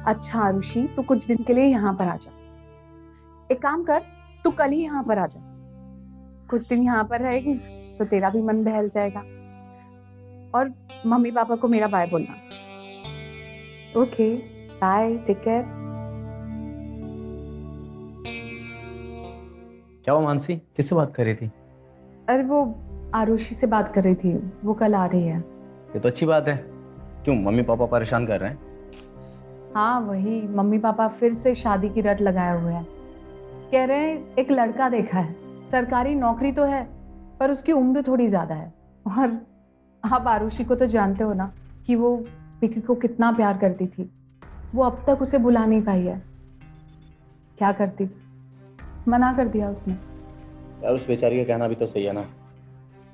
अच्छा आरुषि, तू कुछ दिन के लिए यहाँ पर आ जा। एक काम कर, तू कल ही यहाँ पर आ जा। कुछ दिन यहाँ पर रहेगी तो तेरा भी मन बहल जाएगा। और मम्मी पापा को मेरा बाय बोलना। Okay, bye, take care. क्या हुआ मानसी, किससे बात कर रही थी? अरे वो आरुषि से बात कर रही थी, वो कल आ रही है। ये तो अच्छी बात है। क्यों, मम्मी पापा परेशान कर रहे हैं? हाँ वही, मम्मी पापा फिर से शादी की रट लगाए हुए हैं। कह रहे हैं एक लड़का देखा है, सरकारी नौकरी तो है पर उसकी उम्र थोड़ी ज्यादा है। और आप आरुषि को तो जानते हो ना कि वो विकी को कितना प्यार करती थी। वो अब तक उसे भुला नहीं पाई है। क्या करती, मना कर दिया उसने। यार उस बेचारी का कहना भी तो सही है ना।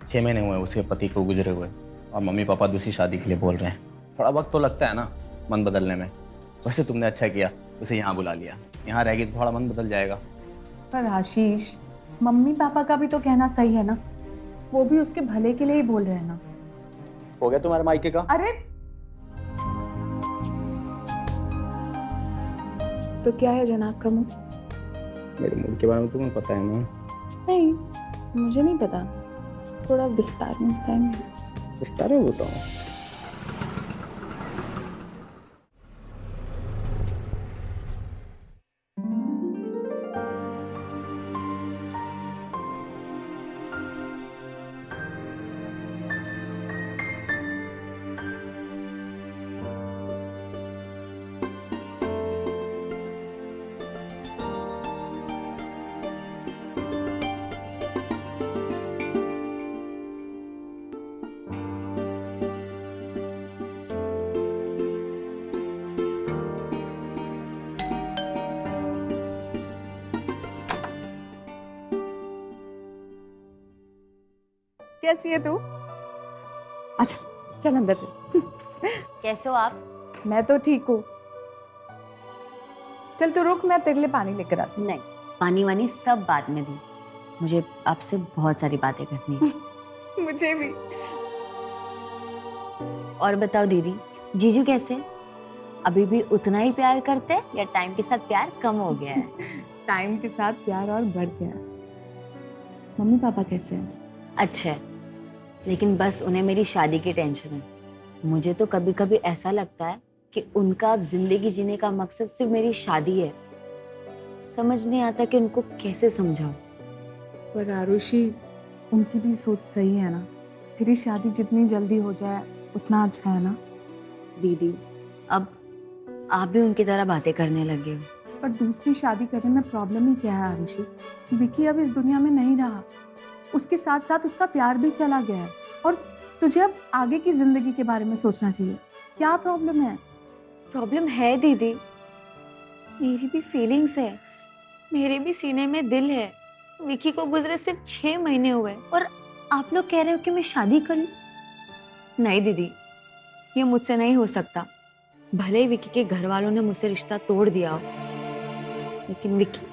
6 महीने हुए उसके पति को गुजरे हुए और मम्मी पापा दूसरी शादी के लिए बोल रहे हैं। थोड़ा वक्त तो लगता है ना मन बदलने में। वैसे तुमने अच्छा किया उसे यहाँ बुला लिया, यहाँ रहेगी तो थोड़ा मन बदल जाएगा। पर आशीष, मम्मी पापा का भी तो कहना सही है ना, वो भी उसके भले के लिए ही बोल रहे हैं ना। हो गया तुम्हारे मायके का? अरे तो क्या है जनाब का मुंह? मेरे मूड के बारे में तुम्हें पता है ना? नहीं, मुझे नहीं पता, थोड़ा विस्तार में बताएंगे? विस्तार में बताओ। कैसी है तू? अच्छा चल अंदर चल। कैसे हो आप? मैं तो ठीक हूँ। चल तू रुक, मैं तेरे लिए पानी लेकर आती हूँ। नहीं, पानी वानी सब बाद में दी। मुझे आपसे बहुत सारी बातें करनी है। मुझे भी। और बताओ दीदी, जीजू कैसे? अभी भी उतना ही प्यार करते हैं या टाइम के साथ प्यार कम हो गया है? टाइम के साथ प्यार और बढ़ गया। मम्मी पापा कैसे हैं? अच्छा है, लेकिन बस उन्हें मेरी शादी की टेंशन है। मुझे तो कभी कभी ऐसा लगता है कि उनका अब जिंदगी जीने का मकसद सिर्फ मेरी शादी है। समझ नहीं आता कि उनको कैसे समझाऊं। पर आरुषि, उनकी भी सोच सही है ना। तेरी शादी जितनी जल्दी हो जाए उतना अच्छा है ना। दीदी, अब आप भी उनकी तरह बातें करने लगे हो। पर दूसरी शादी करने में प्रॉब्लम ही क्या है आरुषि? विकी अब इस दुनिया में नहीं रहा, उसके साथ साथ उसका प्यार भी चला गया है। और तुझे अब आगे की जिंदगी के बारे में सोचना चाहिए। क्या प्रॉब्लम है? प्रॉब्लम है दीदी, मेरी भी फीलिंग्स है, मेरे भी सीने में दिल है। विकी को गुजरे सिर्फ 6 महीने हुए और आप लोग कह रहे हो कि मैं शादी कर लूं? नहीं दीदी, ये मुझसे नहीं हो सकता। भले ही विकी के घर वालों ने मुझसे रिश्ता तोड़ दिया हो, लेकिन विकी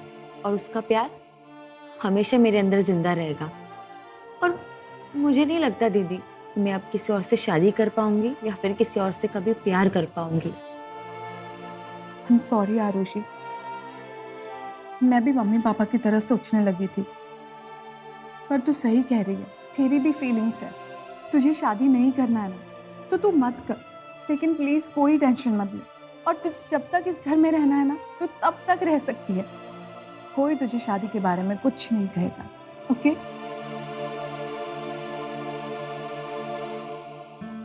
और उसका प्यार हमेशा मेरे अंदर जिंदा रहेगा। और मुझे नहीं लगता दीदी मैं अब किसी और से शादी कर पाऊंगी या फिर किसी और से कभी प्यार कर पाऊंगी। I'm sorry आरुषि, मैं भी मम्मी पापा की तरह सोचने लगी थी। पर तू सही कह रही है, तेरी भी फीलिंग्स है। तुझे शादी नहीं करना है ना तो तू मत कर, लेकिन प्लीज कोई टेंशन मत ले। और तुझे जब तक इस घर में रहना है ना तो तब तक रह सकती है। कोई तुझे शादी के बारे में कुछ नहीं कहेगा, ओके?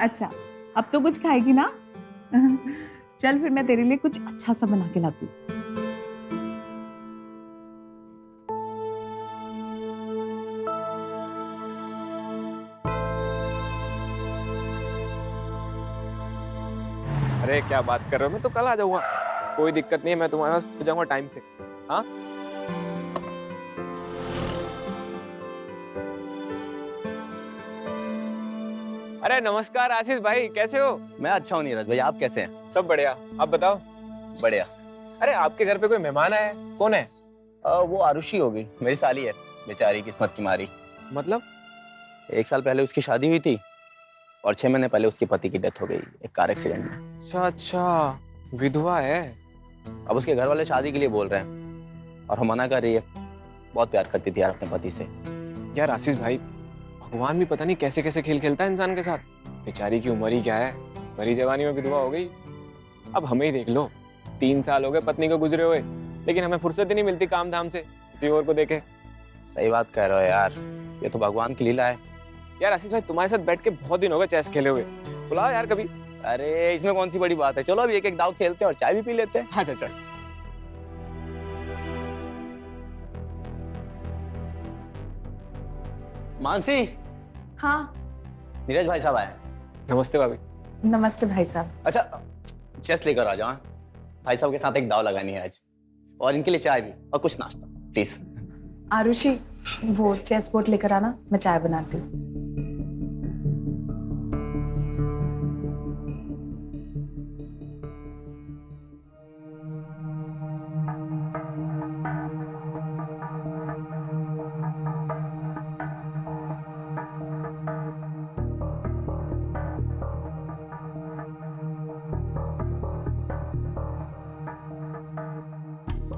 अच्छा, अब तो कुछ खाएगी ना? चल फिर मैं तेरे लिए कुछ अच्छा सा बना के लाती हूँ। अरे क्या बात कर रहे हो, मैं तो कल आ जाऊंगा, कोई दिक्कत नहीं है, मैं तुम्हारे पास पहुंच जाऊंगा टाइम से। हाँ अरे नमस्कार आशीष भाई, कैसे हो? मैं अच्छा हूँ नीरज भाई, आप कैसे हैं? सब बढ़िया, आप बताओ। बढ़िया। अरे आपके घर पे कोई मेहमान आया है, कौन है? वो आरुषि होगी, मेरी साली है। बेचारी किस्मत की मारी। मतलब? 1 साल पहले उसकी शादी हुई थी और 6 महीने पहले उसके पति की डेथ हो गई एक कार एक्सीडेंट में। अच्छा अच्छा, विधवा है। अब उसके घर वाले शादी के लिए बोल रहे हैं और हम मना कर रही है। बहुत प्यार करती थी यार अपने पति से। यार आशीष भाई, भगवान भी पता नहीं कैसे कैसे खेल खेलता है इंसान के साथ। बेचारी की उम्र ही क्या है, भरी जवानी में विधवा हो गई। अब हमें ही देख लो, 3 साल हो गए पत्नी को गुजरे हुए, लेकिन हमें फुर्सत ही नहीं मिलती काम धाम से किसी और को देखे। सही बात कह रहे हो यार, ये तो भगवान की लीला है। यार आशीष भाई, तुम्हारे साथ बैठ के बहुत दिन हो गए चेस खेले हुए, बुलाओ यार कभी। अरे इसमें कौन सी बड़ी बात है, चलो अभी एक एक दाव खेलते हैं और चाय भी पी लेते हैं। अच्छा चल। मानसी, हाँ नीरज भाई साहब आए। नमस्ते भाभी। नमस्ते भाई साहब। अच्छा चेस लेकर आ जाओ। हाँ? भाई साहब के साथ एक दाव लगानी है आज, और इनके लिए चाय भी और कुछ नाश्ता प्लीज। आरुषि, वो चेस बोर्ड लेकर आना, मैं चाय बनाती हूँ।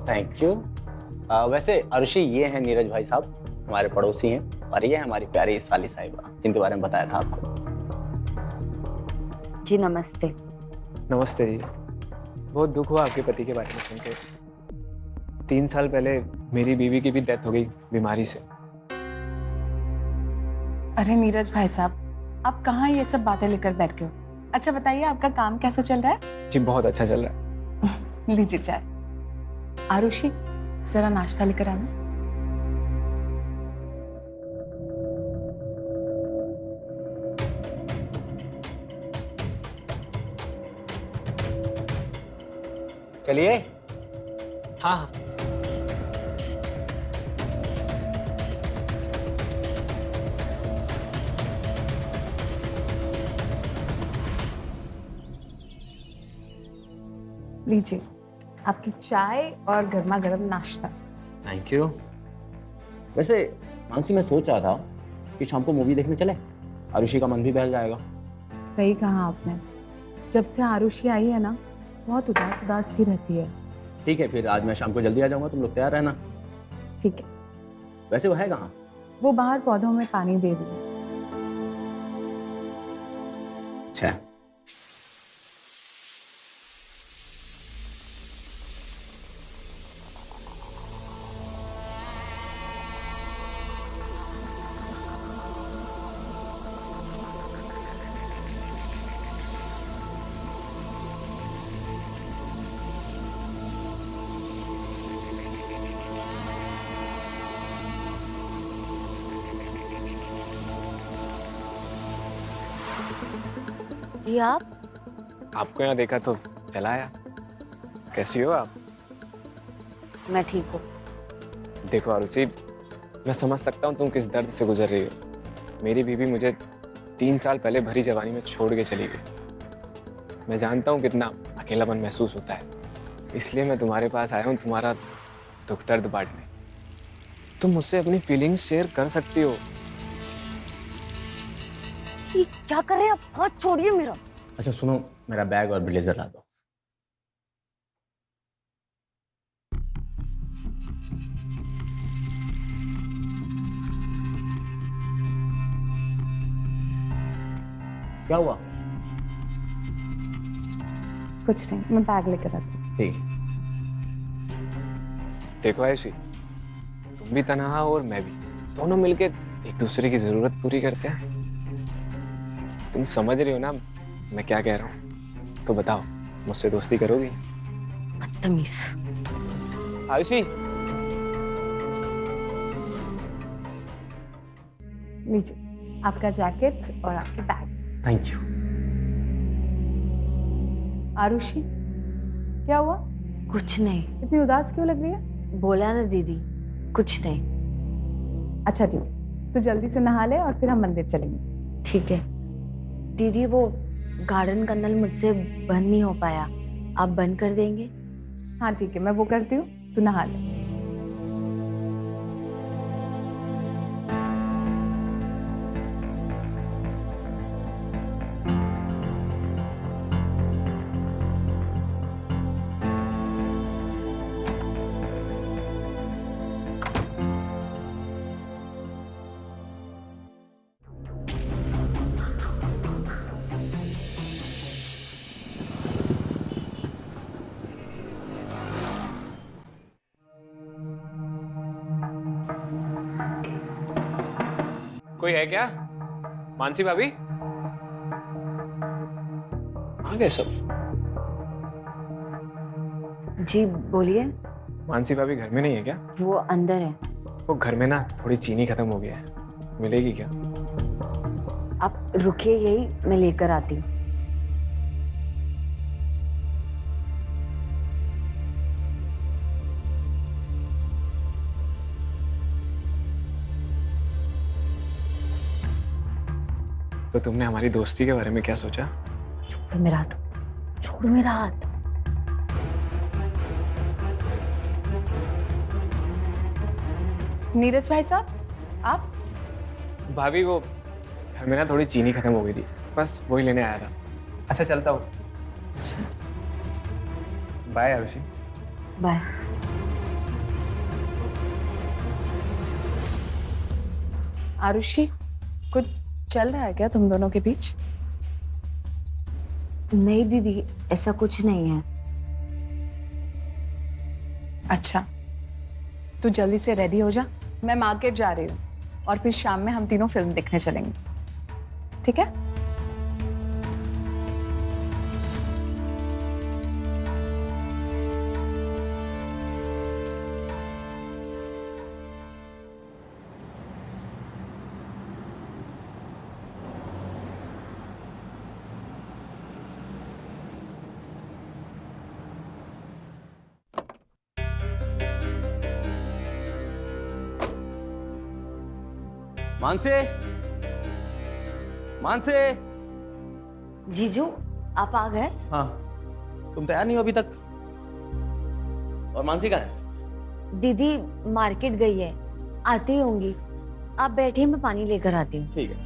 Thank you. वैसे आरुषि, ये हैं नीरज भाई साहब, हमारे पड़ोसी हैं, और ये है हमारी प्यारी साली साहिबा, जिनके बारे में बताया था आपको। जी नमस्ते। नमस्ते जी। बहुत दुख हुआ आपके पति के बारे में सुन के। 3 साल पहले मेरी बीवी की भी डेथ हो गई बीमारी से। अरे नीरज भाई साहब, आप कहाँ ये सब बातें लेकर बैठ गए हो? अच्छा बताइए, आपका काम कैसा चल रहा है? जी बहुत अच्छा चल रहा है। लीजिए चाय। आरुषि, जरा नाश्ता लेकर आना। चलिए। हाँ हाँ। लीजिए आपकी चाय और गर्मा गर्म नाश्ता। Thank you. वैसे मानसी, मैं सोच रहा था कि शाम को मूवी देखने चले, आरुषि का मन भी बहल जाएगा। सही कहा आपने, जब से आरुषि आई है ना, बहुत उदास उदास सी रहती है। ठीक है, फिर आज मैं शाम को जल्दी आ जाऊंगा, तुम लोग तैयार रहना। ठीक है। वैसे वो है कहाँ? वो बाहर पौधों में पानी दे रही है। अच्छा। जी आप? आपको यहाँ देखा तो चला आया। कैसी हो आप? मैं ठीक हूँ। देखो आरुषि, मैं समझ सकता हूँ तुम किस दर्द से गुजर रही हो। मेरी बीवी मुझे 3 साल पहले भरी जवानी में छोड़ के चली गई। मैं जानता हूँ कितना अकेलापन महसूस होता है, इसलिए मैं तुम्हारे पास आया हूँ तुम्हारा दुख दर्द बांटने। तुम मुझसे अपनी फीलिंग्स शेयर कर सकती हो। ये क्या कर रहे हैं आप? हाथ छोड़िए मेरा। अच्छा सुनो, मेरा बैग और ब्लेजर ला दो। क्या हुआ? कुछ नहीं, मैं बैग लेकर आती हूँ। ठीक। देखो आयुषी, तुम भी तन्हा हो और मैं भी, दोनों मिलके एक दूसरे की जरूरत पूरी करते हैं। तुम समझ रही हो ना मैं क्या कह रहा हूँ? तो बताओ, मुझसे दोस्ती करोगी? बदतमीज। आयुषी। लीजिए आपका जैकेट और आपकी बैग। Thank you. आरुषि, क्या हुआ? कुछ नहीं। इतनी उदास क्यों लग रही है? बोला ना दीदी, कुछ नहीं। अच्छा ठीक, तू जल्दी से नहा ले और फिर हम मंदिर चलेंगे। ठीक है दीदी, वो गार्डन का नल मुझसे बंद नहीं हो पाया, आप बंद कर देंगे? हाँ ठीक है, मैं वो करती हूँ, तू नहा ले। कोई है क्या? मानसी भाभी आ गए सब। जी बोलिए। मानसी भाभी घर में नहीं है क्या? वो अंदर है। वो घर में ना थोड़ी चीनी खत्म हो गया है, मिलेगी क्या? आप रुकिए यही, मैं लेकर आती हूँ। तो तुमने हमारी दोस्ती के बारे में क्या सोचा? छोड़ो मेरा हाथ, छोड़ो मेरा हाथ। नीरज भाई साहब, आप? भाभी वो घर में ना थोड़ी चीनी खत्म हो गई थी, बस वही लेने आया था। अच्छा चलता हूँ। अच्छा, बाय आरुषि। बाय। आरुषि, कुछ चल रहा है क्या तुम दोनों के बीच? नहीं दीदी, ऐसा कुछ नहीं है। अच्छा, तू जल्दी से रेडी हो जा, मैं मार्केट जा रही हूँ और फिर शाम में हम तीनों फिल्म देखने चलेंगे, ठीक है? मानसे, मानसे। जीजू, आप आ गए? हाँ, तुम तैयार नहीं हो अभी तक? और मानसी कहाँ है? दीदी मार्केट गई है, आती होंगी। आप बैठिए, मैं पानी लेकर आती हूँ। ठीक है।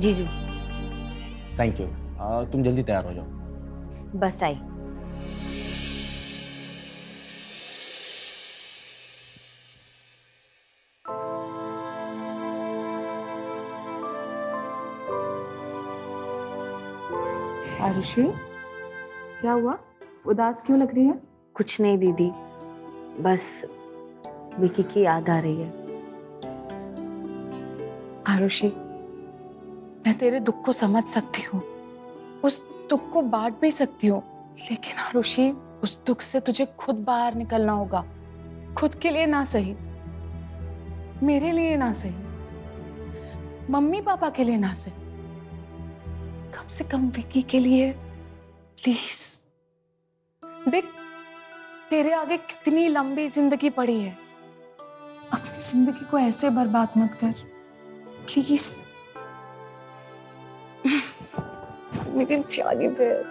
जीजू। Thank you. तुम जल्दी तैयार हो जाओ। बस आई। आरुषि, क्या हुआ? उदास क्यों लग रही है? कुछ नहीं दीदी, बस विकी की याद आ रही है। आरुषि, मैं तेरे दुख को समझ सकती हूँ, उस दुख को बांट भी सकती हूँ, लेकिन आरुषि, उस दुख से तुझे खुद बाहर निकलना होगा। खुद के लिए ना सही, मेरे लिए ना सही, मम्मी पापा के लिए ना सही, कम से कम विकी के लिए प्लीज। देख, तेरे आगे कितनी लंबी जिंदगी पड़ी है, अपनी जिंदगी को ऐसे बर्बाद मत कर प्लीज। मेरी प्यारी बहन,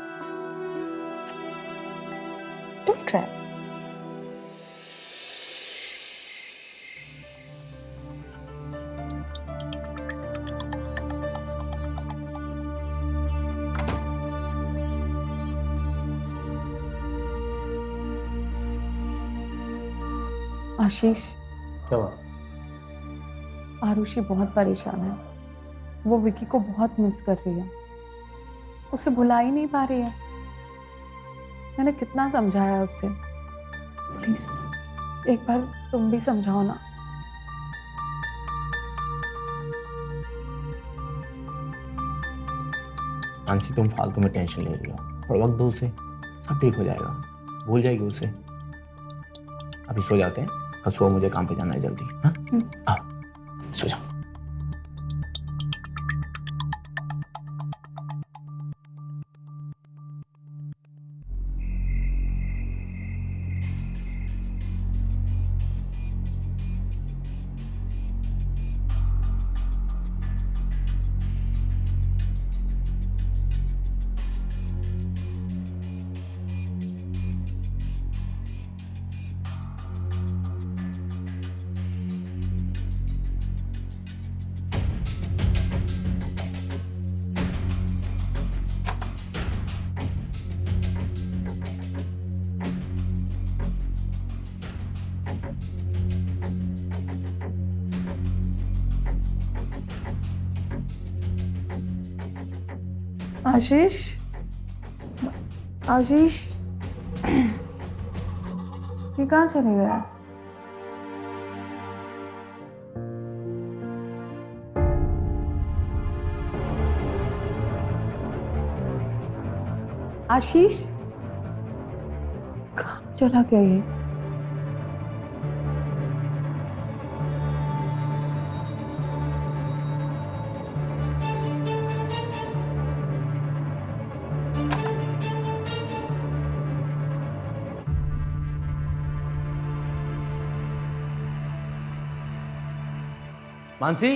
डोंट क्राई। आशीष, क्या हुआ? आरुषि बहुत परेशान है, वो विकी को बहुत मिस कर रही है, उसे भुला ही नहीं पा रही है। मैंने कितना समझाया उसे, प्लीज एक बार तुम भी समझाओ ना। मानसी, तुम फालतू में टेंशन ले रही हो, थोड़ा वक्त दो उसे, सब ठीक हो जाएगा, भूल जाएगी उसे। अभी सो जाते हैं, कल सुबह मुझे काम पे जाना है जल्दी। हाँ, आओ सो जाओ। आशीष, आशीष, ये कहाँ चले गए? आशीष कहाँ चला गया ये? मानसी,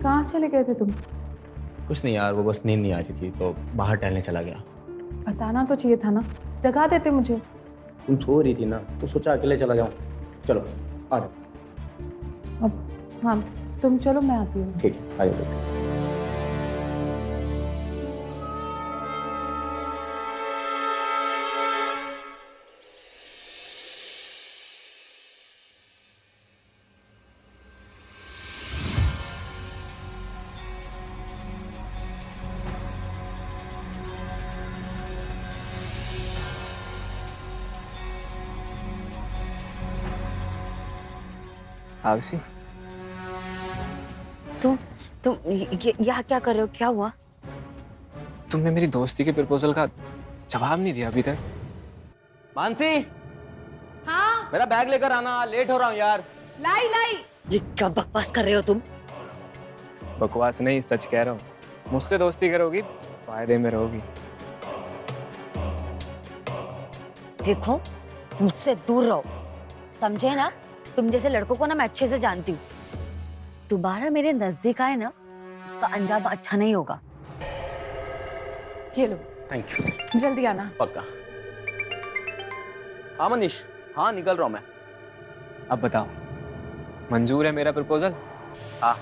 कहाँ चले गए थे तुम? कुछ नहीं यार, वो बस नींद नहीं आ रही थी तो बाहर टहलने चला गया। बताना तो चाहिए था ना, जगा देते मुझे। तुम सो रही थी ना तो सोचा अकेले चला जाऊं। चलो आ जाओ। अब हाँ, तुम चलो, मैं आती हूँ। ठीक है, आ जाओ। आरुषि, तुम यहाँ क्या कर रहे हो? क्या हुआ? तुमने मेरी दोस्ती के प्रपोजल का जवाब नहीं दिया अभी तक। मानसी, हाँ, मेरा बैग लेकर आना, लेट हो रहा हूँ यार। लाई लाई। ये क्या बकवास कर रहे हो तुम? बकवास नहीं, सच कह रहा हूँ। मुझसे दोस्ती करोगी, फायदे में रहोगी। देखो, मुझसे दूर रहो, समझे ना? तुम जैसे लड़कों को ना मैं अच्छे से जानती हूँ। दोबारा मेरे नजदीक आए ना, उसका अंजाम अच्छा नहीं होगा। ये लो, थैंक यू। जल्दी आना। पक्का। हाँ मनीष, हाँ निकल रहा हूँ मैं। अब बताओ, मंजूर है मेरा प्रपोजल? हाँ।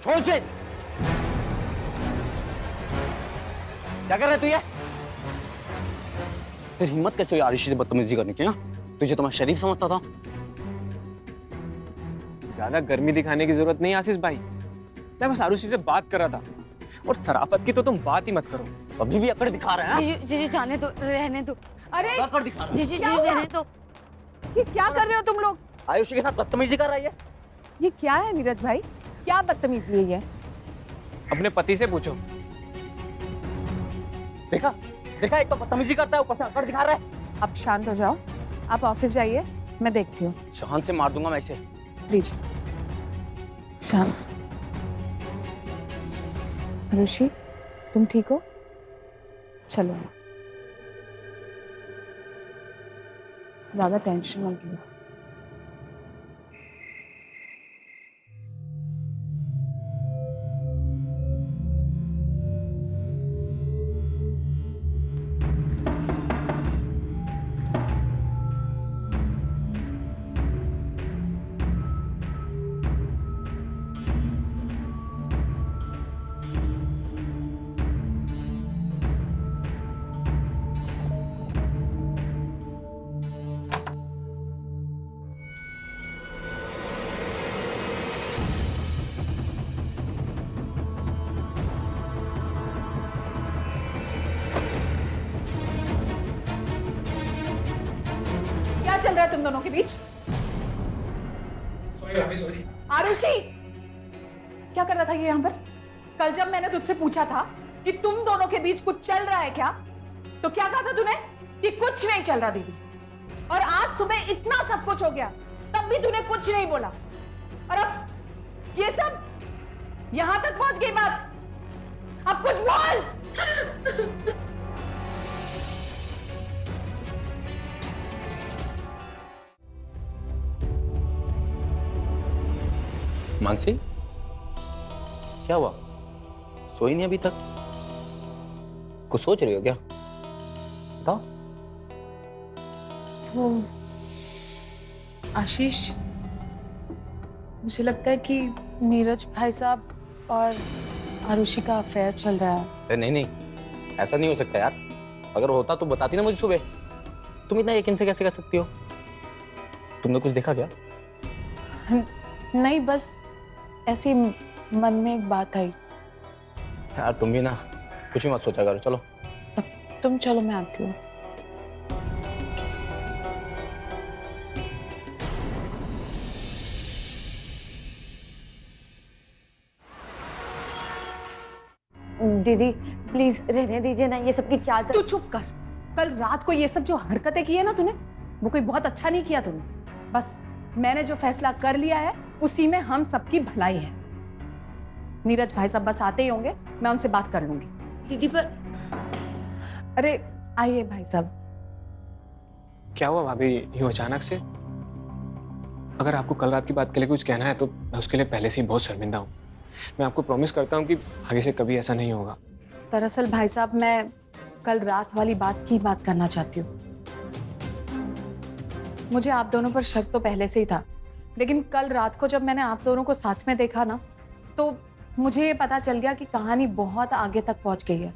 छोड़ से। क्या कर रहे तू ये? तेरी हिम्मत कैसे हुई आरुषि से बदतमीजी करने की? ना तुझे तो मैं शरीफ समझता था। ज्यादा गर्मी दिखाने की जरूरत नहीं आशीष भाई, मैं बस आरुषि से बात कर रहा था। और शराफत की तो तुम बात ही मत करो। अभी भी अकड़ दिखा रहे हैं। जीजू जीजू जाने दो, रहने दो। अरे अकड़ दिखा रहे जीजू जीजू रहने दो। ये क्या कर रहे हो तुम लोग? हैं। आयुषी के साथ बदतमीजी कर रही है। ये क्या है नीरज भाई? क्या बदतमीजी है ये? अपने पति से पूछो। देखा देखा, एक तो बदतमीजी करता है, ऊपर से अकड़ दिखा रहा है। आप शांत हो जाओ, आप ऑफिस जाइए, मैं देखती हूँ। शान से मार दूंगा मैं इसे। लीजिए, शांत। ऋषि, तुम ठीक हो? चलो, ज्यादा टेंशन मत लो। क्या चल रहा है तुम दोनों के बीच? सॉरी भाभी, सॉरी। आरुषि, क्या कर रहा था ये यहाँ पर? कल जब मैंने तुझसे पूछा था कि तुम दोनों के बीच कुछ चल रहा है क्या, तो क्या कहा था तूने? कि कुछ नहीं चल रहा दीदी। और आज सुबह इतना सब कुछ हो गया, तब भी तूने कुछ नहीं बोला। और अब ये सब यहां तक पहुंच गई बात। अब कुछ बोल। मानसी, क्या हुआ? सोई नहीं अभी तक? कुछ सोच रही हो क्या? बताओ। वो आशीष, मुझे लगता है कि नीरज भाई साहब और आरुषि का अफेयर चल रहा है। अरे नहीं नहीं, ऐसा नहीं हो सकता यार। अगर होता तो बताती ना मुझे सुबह। तुम इतना यकीन से कैसे कह सकती हो? तुमने कुछ देखा क्या? नहीं, बस ऐसे ही मन में एक बात आई। यार तुम भी ना कुछ भी मत सोचा करो, चलो। तुम चलो, मैं आती हूँ। दीदी प्लीज रहने दीजिए ना, ये सब की क्या तू चुप कर। कल रात को ये सब जो हरकतें की है ना तूने, वो कोई बहुत अच्छा नहीं किया तूने। बस मैंने जो फैसला कर लिया है उसी में हम सबकी भलाई है। नीरज भाई साहब बस आते ही होंगे, मैं उनसे बात कर लूंगी। दीदी पर अरे आइए भाई साहब। क्या हुआ भाभी यूं अचानक से? अगर आपको कल रात की बात के लिए कुछ कहना है तो मैं उसके लिए पहले से ही बहुत शर्मिंदा हूँ। मैं आपको प्रॉमिस करता हूँ कि आगे से कभी ऐसा नहीं होगा। दरअसल भाई साहब, मैं कल रात वाली बात की बात करना चाहती हूँ। मुझे आप दोनों पर शक तो पहले से ही था, लेकिन कल रात को जब मैंने आप दोनों को साथ में देखा ना, तो मुझे ये पता चल गया कि कहानी बहुत आगे तक पहुंच गई है।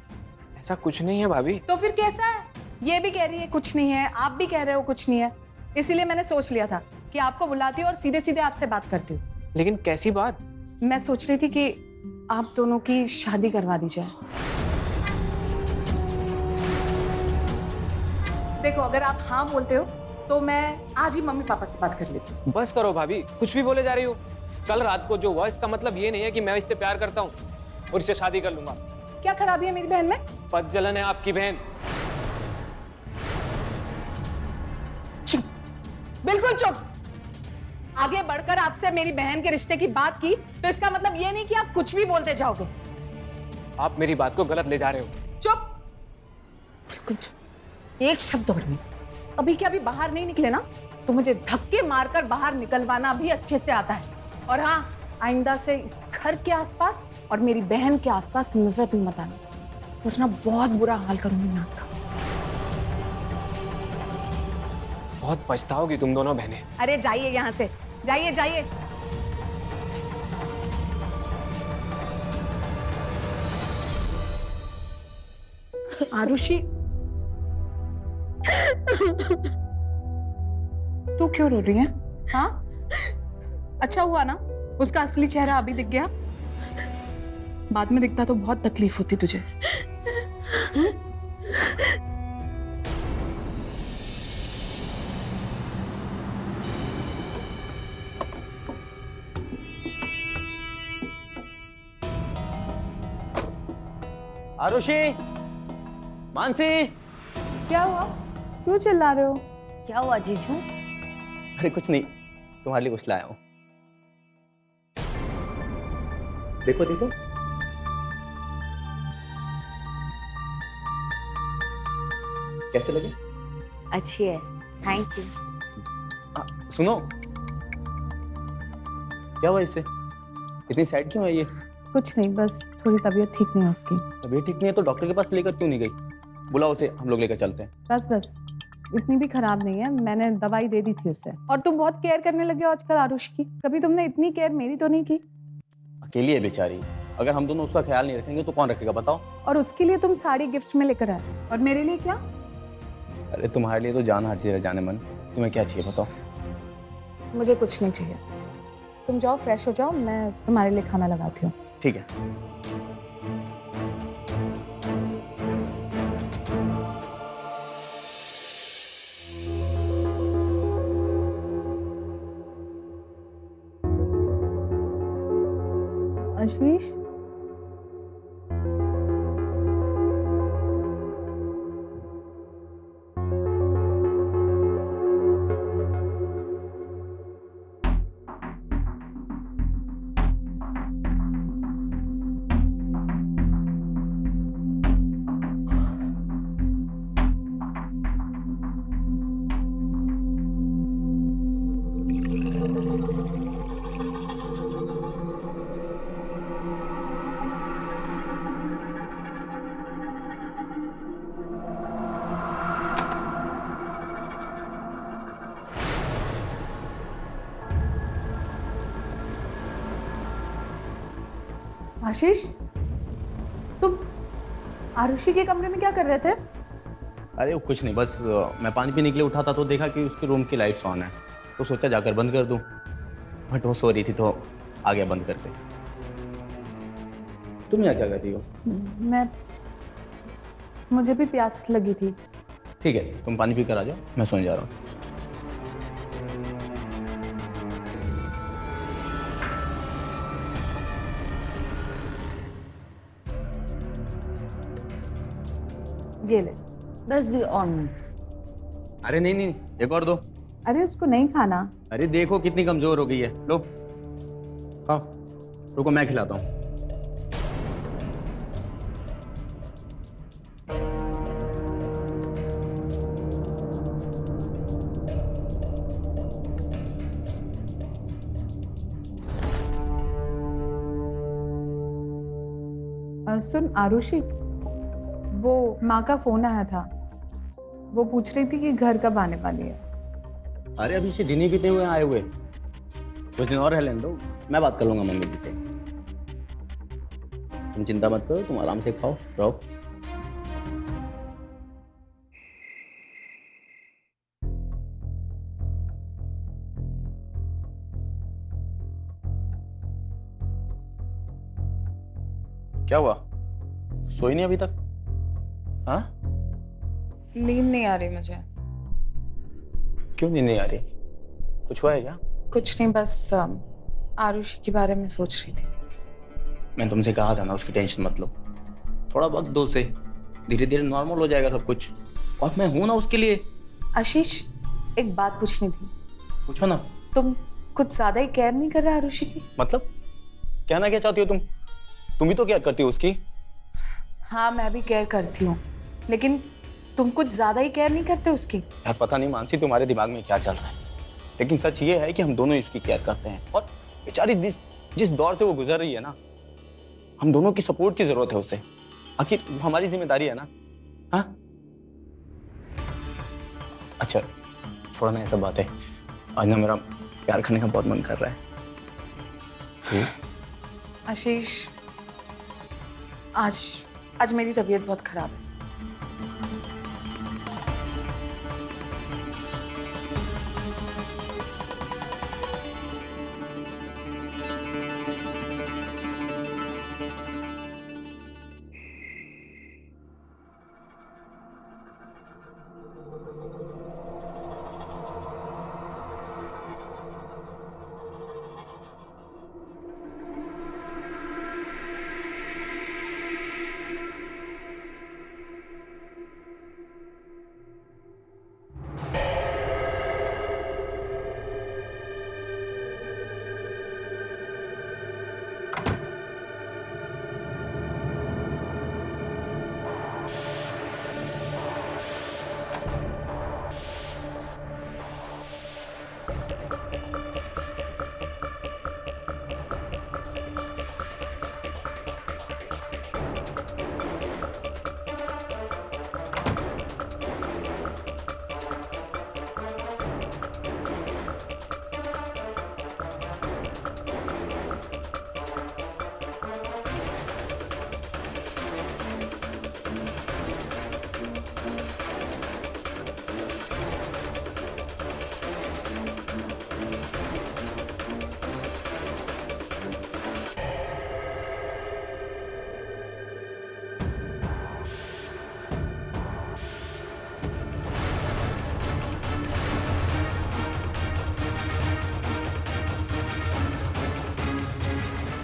ऐसा कुछ नहीं है भाभी। तो फिर कैसा है? ये भी कह रही है कुछ नहीं है, आप भी कह रहे हो कुछ नहीं है। इसीलिए मैंने सोच लिया था कि आपको बुलाती हूँ और सीधे सीधे आपसे बात करती हूँ। लेकिन कैसी बात? मैं सोच रही थी कि आप दोनों की शादी करवा दी जाए। देखो, अगर आप हाँ बोलते हो तो मैं आज ही मम्मी पापा से बात कर लेती हूँ। बस करो भाभी, कुछ भी बोले जा रही हो। कल रात को जो हुआ इसका मतलब ये नहीं है कि मैं इससे प्यार करता हूँ और इससे शादी कर लूंगा। क्या खराबी है मेरी बहन में? पद जलन है आपकी बहन। चुप, बिल्कुल चुप। आगे बढ़कर आपसे मेरी बहन के रिश्ते की बात की तो इसका मतलब ये नहीं कि आप कुछ भी बोलते जाओगे। आप मेरी बात को गलत ले जा रहे हो। चुप, बिल्कुल चुप, एक शब्द और नहीं। अभी के अभी बाहर नहीं निकले ना तो मुझे धक्के मारकर बाहर निकलवाना भी अच्छे से आता है। और हाँ, आइंदा से इस घर के आसपास और मेरी बहन के आसपास नजर भी मत आना, वरना बहुत बुरा हाल करूंगी मैं आपका। बहुत पछताओगी तुम दोनों बहनें। अरे जाइए यहाँ से, जाइए जाइए। आरुषि, तू क्यों रो रही है? हाँ, अच्छा हुआ ना उसका असली चेहरा अभी दिख गया। बाद में दिखता तो बहुत तकलीफ होती तुझे। आरुषि, मानसी। क्या हुआ? क्यों चिल्ला रहे हो? क्या हुआ जीजू? अरे कुछ नहीं, तुम्हारे लिए कुछ लाया हूँ। देखो देखो। कैसे लगे? अच्छी है, थैंक यू। सुनो, क्या हुआ इससे? इतनी सैड क्यों है ये? कुछ नहीं, बस थोड़ी तबीयत ठीक नहीं है उसकी। तबीयत ठीक नहीं है तो डॉक्टर के पास लेकर क्यों नहीं गई? बुलाओ उसे, हम लोग लेकर चलते हैं। बस बस, इतनी भी खराब नहीं है, मैंने दवाई दे दी थी उसे। और तुम बहुत केयर करने लगे हो आजकल आरुष की। कभी तुमने इतनी केयर मेरी तो नहीं की। अकेली है बेचारी, अगर हम दोनों उसका ख्याल नहीं रखेंगे तो कौन रखेगा बताओ? और उसके लिए तुम साड़ी गिफ्ट में लेकर आए, और मेरे लिए क्या? अरे तुम्हारे लिए तो जान हाजिर है जाने मन। तुम्हें क्या चाहिए बताओ? मुझे कुछ नहीं चाहिए। तुम जाओ, फ्रेश हो जाओ, मैं तुम्हारे लिए खाना लगाती हूँ। ठीक है। आशीष, आशीष, तुम आरुषि के कमरे में क्या कर रहे थे? अरे वो कुछ नहीं, बस मैं पानी पीने के लिए उठा था तो देखा कि उसके रूम की लाइट्स ऑन है, तो सोचा जाकर बंद कर दूं। बट वो सो रही थी तो आ गया बंद करके। तुम यहाँ क्या कर रही हो? मैं मुझे भी प्यास लगी थी। ठीक है, तुम पानी पी कर आ जाओ, मैं सोने जा रहा हूँ। ये ले। बस दी ऑन। अरे नहीं नहीं, एक और दो। अरे उसको नहीं खाना। अरे देखो कितनी कमजोर हो गई है, लो खाओ। रुको मैं खिलाता हूँ। सुन आरुषि, वो माँ का फोन आया था, वो पूछ रही थी कि घर कब आने वाली है। अरे अभी से दिन ही कितने हुए आए हुए, कुछ दिन और रह लेने दो, मैं बात कर लूंगा मम्मी जी से। तुम चिंता मत करो, तुम आराम से खाओ रहो। क्या हुआ, सोई नहीं अभी तक? हाँ, नींद नहीं आ रही मुझे। क्यों नींद नहीं आ रही? कुछ हुआ है क्या? कुछ नहीं, बस आरुषि के बारे में सोच रही थी। मैंने तुमसे कहा था ना, उसकी टेंशन मत लो, थोड़ा वक्त दो उसे, धीरे धीरे नॉर्मल हो जाएगा सब कुछ, और मैं हूं ना उसके लिए। आशीष, एक बात पूछनी थी। पूछो ना। तुम कुछ ज्यादा ही केयर नहीं कर रहे आरुषि की? मतलब कहना क्या चाहती हो तुम? तुम भी तो केयर करती हो उसकी। हाँ, मैं भी केयर करती हूँ, लेकिन तुम कुछ ज्यादा ही केयर नहीं करते उसकी। यार पता नहीं मानसी तुम्हारे दिमाग में क्या चल रहा है, लेकिन सच ये है कि हम दोनों इसकी केयर करते हैं, और बेचारी जिस दौर से वो गुजर रही है ना, हम दोनों की सपोर्ट की जरूरत है उसे। आखिर हमारी जिम्मेदारी है ना। हाँ अच्छा छोड़ना ये सब बातें, आज ना मेरा प्यार करने का बहुत मन कर रहा है। प्लीज। आशीष, आज मेरी तबीयत बहुत खराब है।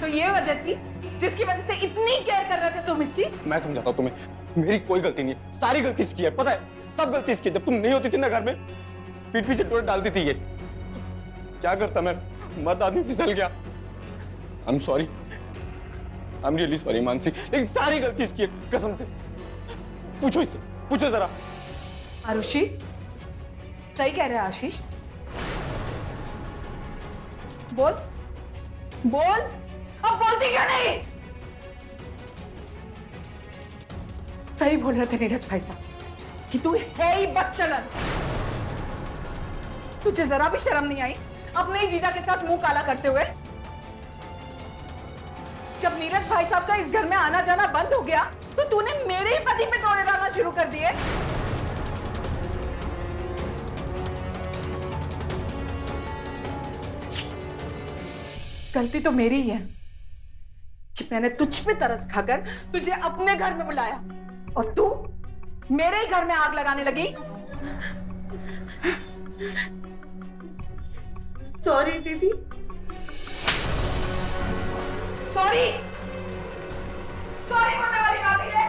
तो ये वजह थी जिसकी वजह से इतनी केयर कर रहे थे तुम इसकी? मैं समझाता हूँ तुम्हें, मेरी कोई गलती नहीं है, सारी गलती इसकी है, पता है, सब गलती इसकी है। जब तुम नहीं होती थी ना घर में, पीठ पीछे टोट डालती थी ये, क्या करता मैं, मर्द आदमी फिसल गया। I am sorry, I am really sorry Mansi, लेकिन सारी गलती इसकी है, कसम से। पूछो इससे, पूछो जरा। आरुषि, सही कह रहे हैं आशीष? बोल बोल, अब बोलती क्यों नहीं? सही बोल रहे थे नीरज भाई साहब कि तू है ही बदचलन। तुझे जरा भी शर्म नहीं आई अपने ही जीजा के साथ मुंह काला करते हुए? जब नीरज भाई साहब का इस घर में आना जाना बंद हो गया तो तूने मेरे ही पति पे तोड़े डालना शुरू कर दिए। गलती तो मेरी ही है कि मैंने तुझ पे तरस खाकर तुझे अपने घर में बुलाया और तू मेरे ही घर में आग लगाने लगी। सॉरी दीदी। सॉरी सॉरी बोलने वाली बात है ये?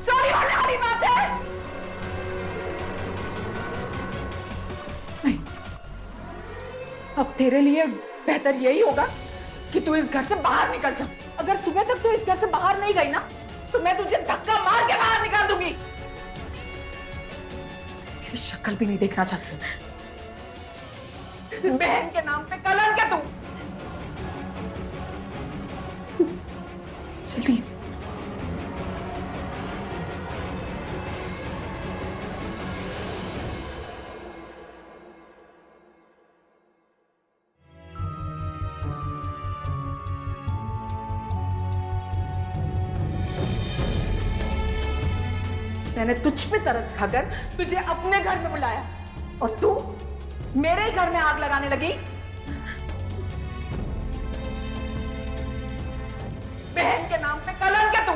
सॉरी बोलने वाली बात है? नहीं, अब तेरे लिए बेहतर यही होगा कि तू इस घर से बाहर निकल जा। अगर सुबह तक तू इस घर से बाहर नहीं गई ना तो मैं तुझे धक्का मार के बाहर निकाल दूंगी। तेरी शक्ल भी नहीं देखना चाहती। बहन के नाम पे कलंक है तू। चलिए। मैंने तुझ पे तरस खाकर तुझे अपने घर में बुलाया और तू मेरे ही घर में आग लगाने लगी। बहन के नाम पे कलंक है तू।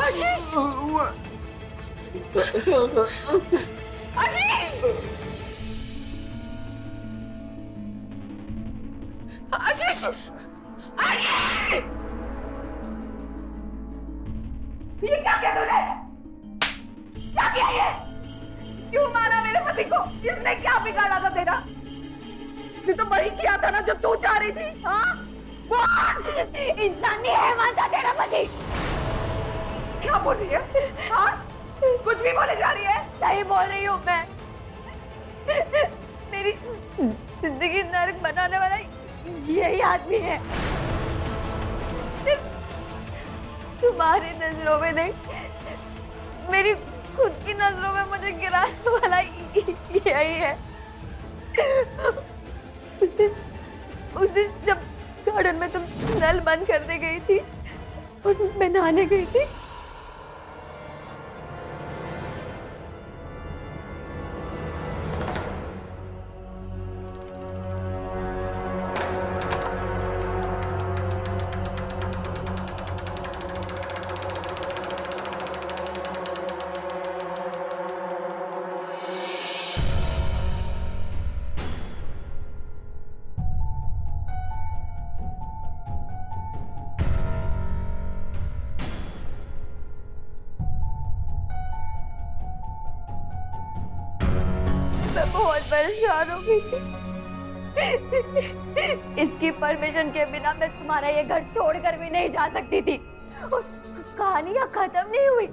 आशीष! आशीष! आशीष! आशीष! ये क्या किया तूने? क्या किया ये? क्यों मारा मेरे पति को? इसने क्या बिगाड़ा था तेरा? इसने तो वही किया था ना जो तू चाह रही थी, हाँ? इंसानी हैवान था तेरा पति। क्या बोल रही है? हाँ? कुछ भी बोले जा रही है? सही बोल रही हूँ मैं। मेरी जिंदगी नरक बनाने वाला यही आदमी है। सिर्फ तुम्हारी नजरों में नहीं, मेरी खुद की नजरों में मुझे गिराने वाला यही है। उस दिन जब गार्डन में तुम नल बंद करने गई थी और मैं नहाने गई थी, मैं बहुत परेशान हो गई थी। इसकी परमिशन के बिना मैं तुम्हारा ये घर छोड़कर भी नहीं जा सकती थी। और कहानियां खत्म नहीं हुई।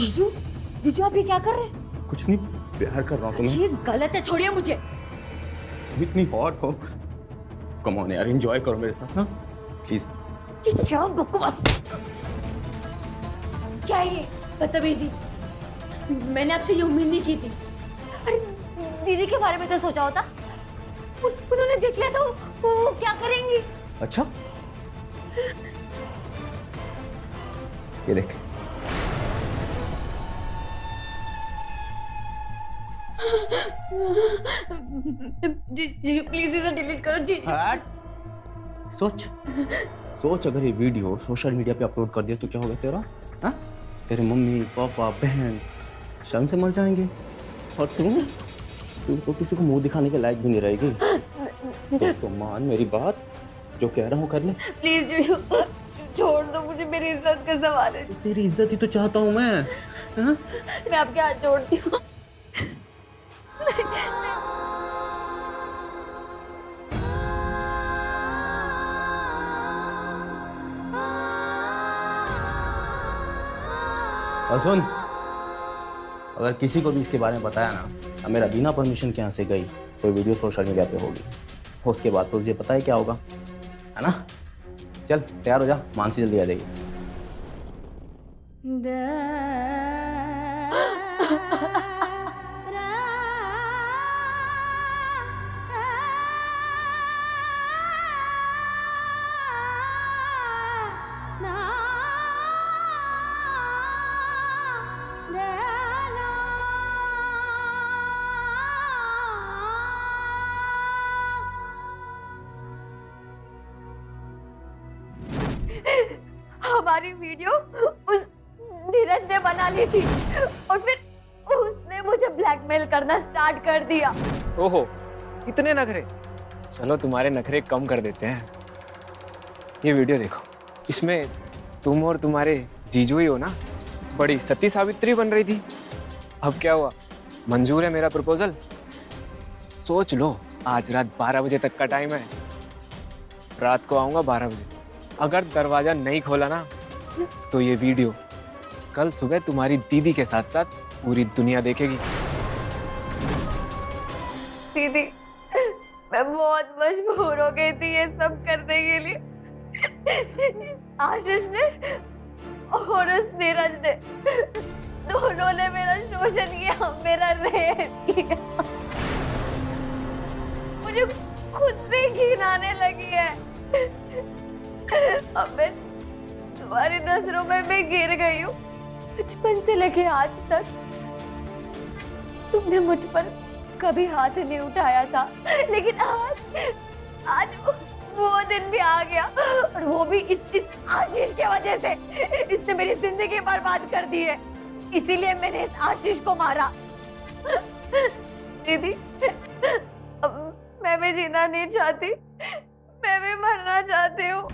जीजू, जीजू आप ये क्या कर रहे हैं? कुछ नहीं, प्यार कर रहा हूँ तुम्हें। ये गलत है, छोड़िए मुझे। तुम इतनी हॉट हो। कम ऑन यार, एंजॉय करो मेरे साथ, हाँ प्लीज। ये क्या बकवास, क्या है ये बदतमीजी? मैंने आपसे ये उम्मीद नहीं की थी। अरे दीदी के बारे में तो सोचा होता। उन्होंने देख लिया तो वो क्या करेंगी? अच्छा, ये देख। जी प्लीज इसे डिलीट करो जी। हट। सोच सोच, अगर ये वीडियो सोशल मीडिया पे अपलोड कर दिया तो क्या होगा तेरा? हाँ, तेरे मम्मी पापा बहन शर्म से मर जाएंगे, और तू तो किसी को मुंह दिखाने के लायक भी नहीं रहेगी। तो मान मेरी बात, जो कह रहा हूँ कर ले। प्लीज जीजू छोड़ दो मुझे, मेरी इज्जत का सवाल है। तेरी इज्जत ही तो चाहता हूँ मैं। हाँ? मैं आपके हाथ जोड़ती हूँ। और सुन, अगर किसी को भी इसके बारे में बताया ना, अब मेरा बिना परमिशन के यहाँ से गई कोई वीडियो सोशल मीडिया पे होगी, उसके बाद तो तुझे पता है क्या होगा, है ना? चल तैयार हो जा, मानसी जल्दी आ जाएगी। हमारी वीडियो उस नीरज ने बना ली थी और फिर उसने मुझे ब्लैकमेल करना स्टार्ट कर दिया। ओहो, इतने नखरे। चलो तुम्हारे नखरे कम कर देते हैं। ये वीडियो देखो, इसमें तुम और तुम्हारे जीजू ही हो ना? बड़ी सती सावित्री बन रही थी। अब क्या हुआ, मंजूर है मेरा प्रपोजल? सोच लो, आज रात 12 बजे तक का टाइम है। रात को आऊंगा 12 बजे। अगर दरवाजा नहीं खोला ना, तो ये वीडियो कल सुबह तुम्हारी दीदी के साथ साथ पूरी दुनिया देखेगी। दीदी, मैं बहुत मजबूर हो गई थी ये सब करने के लिए। आशीष ने और उस नीरज ने, दोनों ने मेरा शोषण किया, मेरा रेप किया। मुझे खुद से घिन आने लगी है। अब मैं तुम्हारी नजरों में मैं गिर गई हूँ। बचपन से लेके आज तक तुमने मुझ पर कभी हाथ नहीं उठाया था, लेकिन आज वो दिन भी आ गया, और वो भी इस आशीष की वजह से। इसने मेरी जिंदगी बर्बाद कर दी है, इसीलिए मैंने इस आशीष को मारा। दीदी, अब मैं भी जीना नहीं चाहती, मैं भी मरना चाहती हूँ।